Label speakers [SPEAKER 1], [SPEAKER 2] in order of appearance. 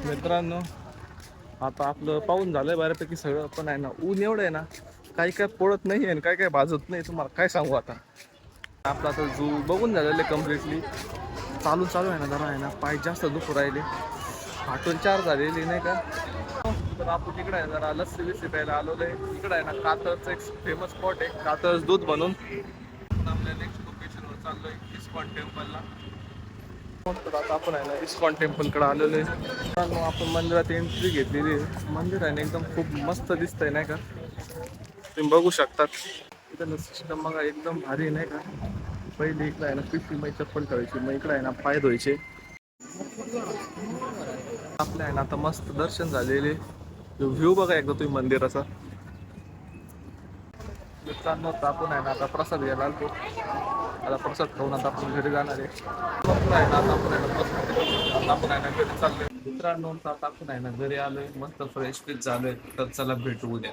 [SPEAKER 1] मित्रांनो, आता आपलं पाहून झालंय बऱ्यापैकी सगळं, पण आहे ना ऊन एवढं आहे ना, काही काय पडत नाही आणि काय काय भाजत नाही. तुम्हाला काय सांगू आता. आपला आता झू बघून झालेलं आहे कम्प्लिटली. चालू आहे ना, जरा आहे ना पाय जास्त दुखू राहिले, आठवण 4 झालेली नाही का. तर आपण तिकडे आहे जरा लस्सी बिस्सी प्यायला आलेलो आहे. इकडे आहे ना कातळचं एक फेमस स्पॉट आहे, कातळच दूध बनून. आपण आपल्या नेक्स्ट लोकेशनवर चाललोय, इस्कॉन टेम्पलला. तर आता आपण आहे ना इस्कॉन टेम्पलकडे आलेलो आहे. आपण मंदिरात एंट्री घेतलेली आहे. मंदिर आहे ना एकदम खूप मस्त दिसतंय नाही का, तुम्ही बघू शकतात. इथं सिस्टम बघा एकदम भारी नाही का. पहिले इकडे आहे ना पिशवी मै चप्पल ठेवायची, मग इकडे आहे ना पाय धुवायचे. आपल्या आहे ना आता मस्त दर्शन झालेले. व्ह्यू बघा एकदा तुम्ही मंदिराचा. मित्रांनो, आपण आहे ना आता प्रसाद घ्यायला आलतो. आता प्रसाद खाऊन आता आपण घरी जाणार आहे. आहे ना आता आपण आहे ना घरी चाललोय. मित्रांनो, आता आपण आहे ना घरी आलोय, मस्त फ्रेश पीस झालोय. तर चला भेटू उद्या.